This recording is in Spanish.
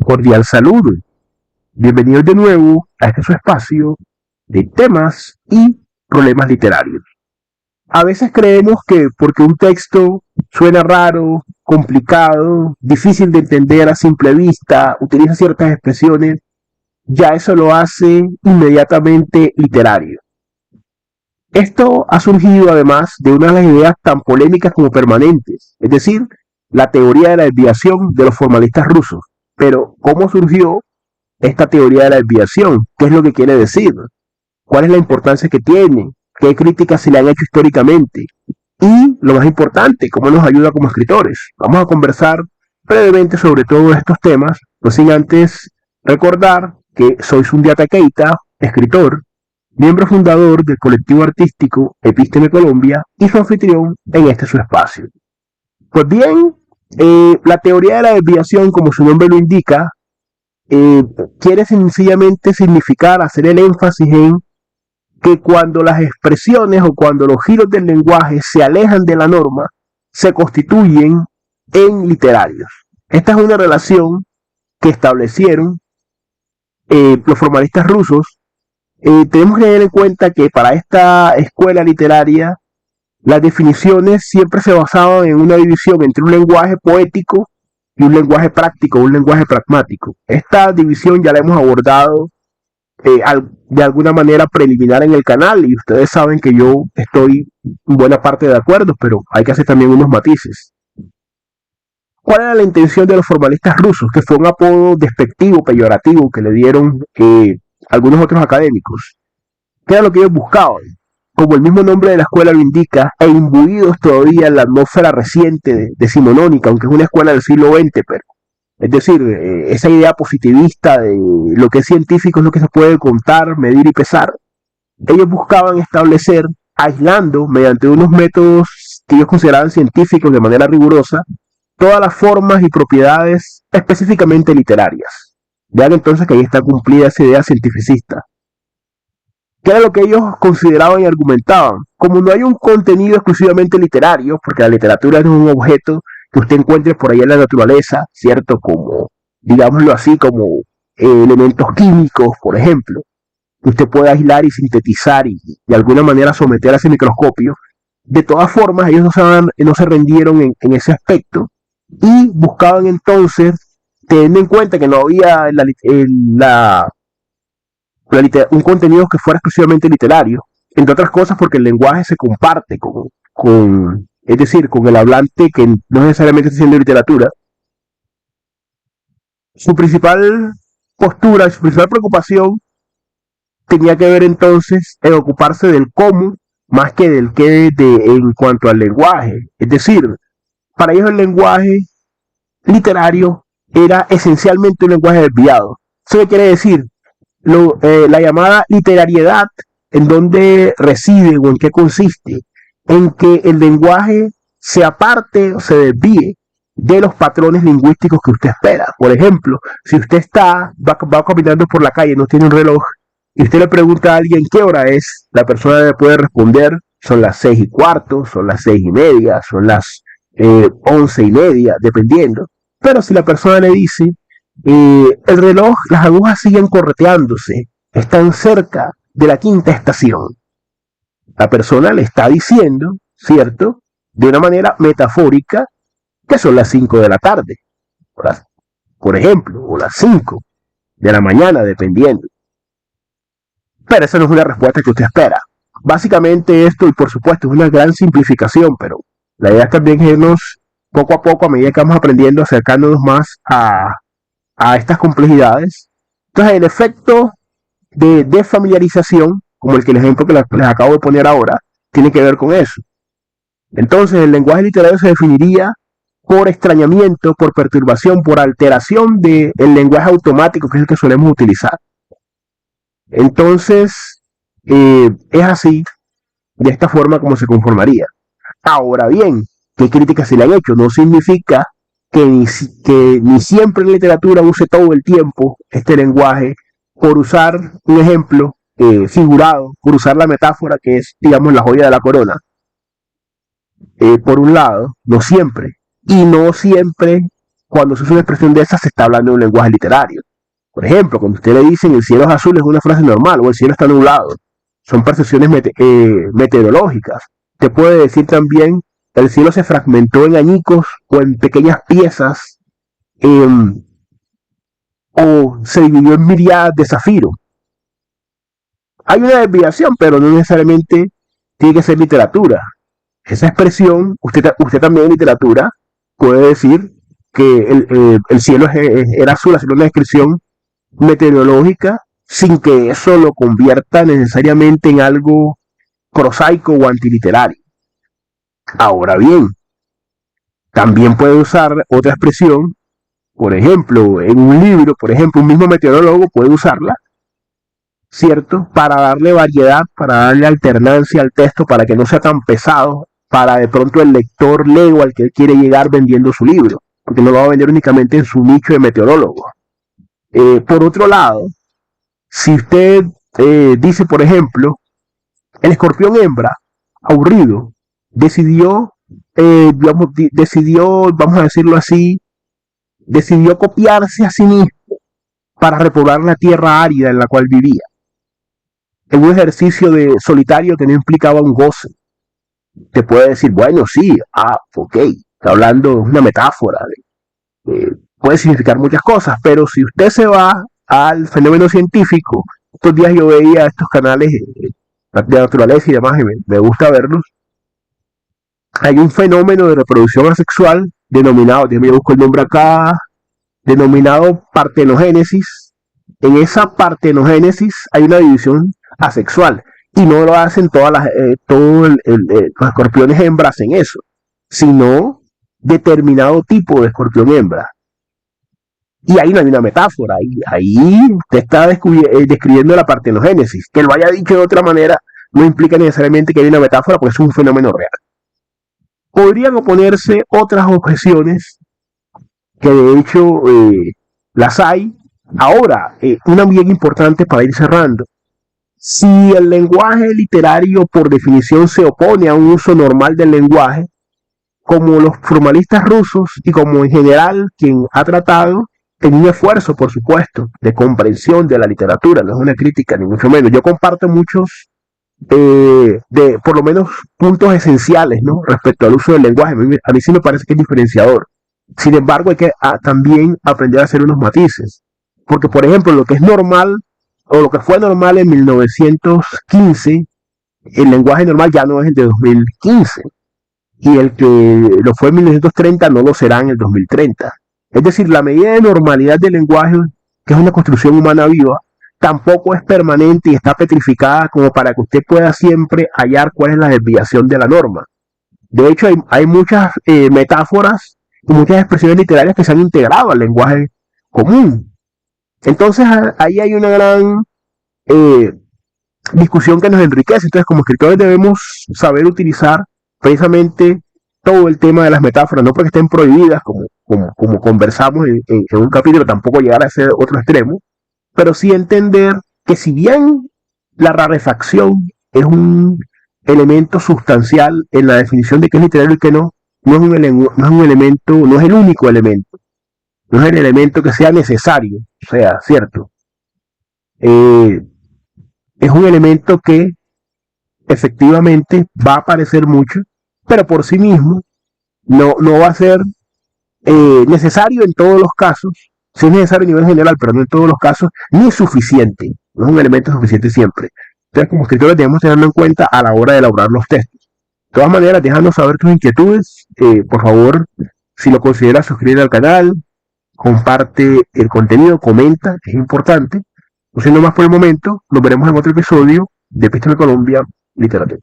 Cordial saludo. Bienvenidos de nuevo a este su espacio de temas y problemas literarios. A veces creemos que porque un texto suena raro, complicado, difícil de entender a simple vista, utiliza ciertas expresiones, ya eso lo hace inmediatamente literario. Esto ha surgido además de una de las ideas tan polémicas como permanentes, es decir, la teoría de la desviación de los formalistas rusos. Pero, ¿cómo surgió esta teoría de la desviación? ¿Qué es lo que quiere decir? ¿Cuál es la importancia que tiene? ¿Qué críticas se le han hecho históricamente? Y, lo más importante, ¿cómo nos ayuda como escritores? Vamos a conversar brevemente sobre todos estos temas, no sin antes recordar que soy Sundiata Keita, escritor, miembro fundador del colectivo artístico Epísteme Colombia y su anfitrión en este su espacio. Pues bien, la teoría de la desviación, como su nombre lo indica, eh, quiere sencillamente significar, hacer el énfasis en que cuando las expresiones o cuando los giros del lenguaje se alejan de la norma, se constituyen en literarios. Esta es una relación que establecieron los formalistas rusos. Tenemos que tener en cuenta que para esta escuela literaria las definiciones siempre se basaban en una división entre un lenguaje poético y un lenguaje práctico, un lenguaje pragmático. Esta división ya la hemos abordado de alguna manera preliminar en el canal y ustedes saben que yo estoy en buena parte de acuerdo, pero hay que hacer también unos matices. ¿Cuál era la intención de los formalistas rusos? Que fue un apodo despectivo, peyorativo que le dieron algunos otros académicos. ¿Qué era lo que ellos buscaban? Como el mismo nombre de la escuela lo indica, e imbuidos todavía en la atmósfera reciente decimonónica, aunque es una escuela del siglo XX, pero es decir, esa idea positivista de lo que es científico es lo que se puede contar, medir y pesar. Ellos buscaban establecer, aislando mediante unos métodos que ellos consideraban científicos de manera rigurosa, todas las formas y propiedades específicamente literarias. Vean entonces que ahí está cumplida esa idea cientificista. ¿Qué era lo que ellos consideraban y argumentaban? Como no hay un contenido exclusivamente literario, porque la literatura no es un objeto que usted encuentre por ahí en la naturaleza, ¿cierto? Como, digámoslo así, como elementos químicos, por ejemplo, que usted puede aislar y sintetizar y de alguna manera someter a ese microscopio. De todas formas, ellos no se rendieron en ese aspecto y buscaban entonces, teniendo en cuenta que no había un contenido que fuera exclusivamente literario, entre otras cosas porque el lenguaje se comparte es decir, con el hablante que no necesariamente está haciendo literatura. Su principal postura, su principal preocupación tenía que ver entonces en ocuparse del cómo más que del qué en cuanto al lenguaje. Es decir, para ellos el lenguaje literario era esencialmente un lenguaje desviado. ¿Eso qué quiere decir? La llamada literariedad, en dónde reside o en qué consiste, en que el lenguaje se aparte o se desvíe de los patrones lingüísticos que usted espera. Por ejemplo, si usted va caminando por la calle, no tiene un reloj, y usted le pregunta a alguien qué hora es, la persona le puede responder, son las 6:15, son las 6:30, son las 11:30, dependiendo. Pero si la persona le dice, el reloj, las agujas siguen correteándose, están cerca de la quinta estación. La persona le está diciendo, ¿cierto? De una manera metafórica, que son las 5 de la tarde, por ejemplo, o las 5 de la mañana, dependiendo. Pero esa no es una respuesta que usted espera. Básicamente esto, y por supuesto, es una gran simplificación, pero la idea también es irnos poco a poco, a medida que vamos aprendiendo, acercándonos más a estas complejidades. Entonces, el efecto de desfamiliarización, como el ejemplo que les acabo de poner ahora, tiene que ver con eso. Entonces, el lenguaje literario se definiría por extrañamiento, por perturbación, por alteración del lenguaje automático, que es el que solemos utilizar. Entonces, es así, de esta forma como se conformaría. Ahora bien, ¿qué críticas se le han hecho? No significa que ni siempre en literatura use todo el tiempo este lenguaje, por usar un ejemplo figurado, por usar la metáfora que es, digamos, la joya de la corona. Por un lado, no siempre, y no siempre cuando se usa una expresión de esa se está hablando de un lenguaje literario. Por ejemplo, cuando usted le dicen el cielo es azul es una frase normal, o el cielo está nublado. Son percepciones meteorológicas. Te puede decir también el cielo se fragmentó en añicos o en pequeñas piezas, eh, o se dividió en miriadas de zafiro. Hay una desviación, pero no necesariamente tiene que ser literatura. Esa expresión, usted también en literatura puede decir que el cielo era azul, hacer una descripción meteorológica sin que eso lo convierta necesariamente en algo prosaico o antiliterario. Ahora bien, también puede usar otra expresión, por ejemplo, en un libro, por ejemplo, un mismo meteorólogo puede usarla, ¿cierto? Para darle variedad, para darle alternancia al texto, para que no sea tan pesado, para de pronto el lector leo al que él quiere llegar vendiendo su libro, porque no lo va a vender únicamente en su nicho de meteorólogo. Por otro lado, si usted dice, por ejemplo, el escorpión hembra, aburrido, decidió, vamos a decirlo así, decidió copiarse a sí mismo para repoblar la tierra árida en la cual vivía, en un ejercicio de solitario que no implicaba un goce. Te puede decir, bueno, sí, ok, está hablando de una metáfora, puede significar muchas cosas, pero si usted se va al fenómeno científico, estos días yo veía estos canales de naturaleza y demás, y me gusta verlos. Hay un fenómeno de reproducción asexual denominado, yo busco el nombre acá, denominado partenogénesis. En esa partenogénesis hay una división asexual y no lo hacen todos los escorpiones hembras en eso, sino determinado tipo de escorpión hembra. Y ahí no hay una metáfora, ahí te está describiendo la partenogénesis. Que lo haya dicho de otra manera no implica necesariamente que haya una metáfora, porque es un fenómeno real. Podrían oponerse otras objeciones, que de hecho las hay. Ahora, una bien importante para ir cerrando. Si el lenguaje literario por definición se opone a un uso normal del lenguaje, como los formalistas rusos y como en general quien ha tratado, en un esfuerzo, por supuesto, de comprensión de la literatura, no es una crítica, ni mucho menos. Yo comparto muchos, de por lo menos, puntos esenciales, ¿no? Respecto al uso del lenguaje. A mí sí me parece que es diferenciador. Sin embargo, hay que también aprender a hacer unos matices. Porque, por ejemplo, lo que es normal, o lo que fue normal en 1915, el lenguaje normal ya no es el de 2015. Y el que lo fue en 1930 no lo será en el 2030. Es decir, la medida de normalidad del lenguaje, que es una construcción humana viva, tampoco es permanente y está petrificada como para que usted pueda siempre hallar cuál es la desviación de la norma. De hecho, hay muchas metáforas y muchas expresiones literarias que se han integrado al lenguaje común. Entonces, ahí hay una gran eh, discusión que nos enriquece. Entonces, como escritores debemos saber utilizar precisamente todo el tema de las metáforas, no porque estén prohibidas, como conversamos en un capítulo, tampoco llegar a ese otro extremo, pero sí entender que si bien la rarefacción es un elemento sustancial en la definición de qué es literario y qué no, no es un elemento, no es el único elemento, no es el elemento que sea necesario, o sea, cierto. Es un elemento que efectivamente va a aparecer mucho, pero por sí mismo no va a ser necesario en todos los casos, sí es necesario a nivel general, pero no en todos los casos, ni suficiente, no es un elemento suficiente siempre. Entonces, como escritores debemos tenerlo en cuenta a la hora de elaborar los textos. De todas maneras, déjanos saber tus inquietudes, por favor, si lo consideras suscribir al canal, comparte el contenido, comenta, es importante. No siendo más por el momento, nos veremos en otro episodio de Epístola de Colombia Literatura.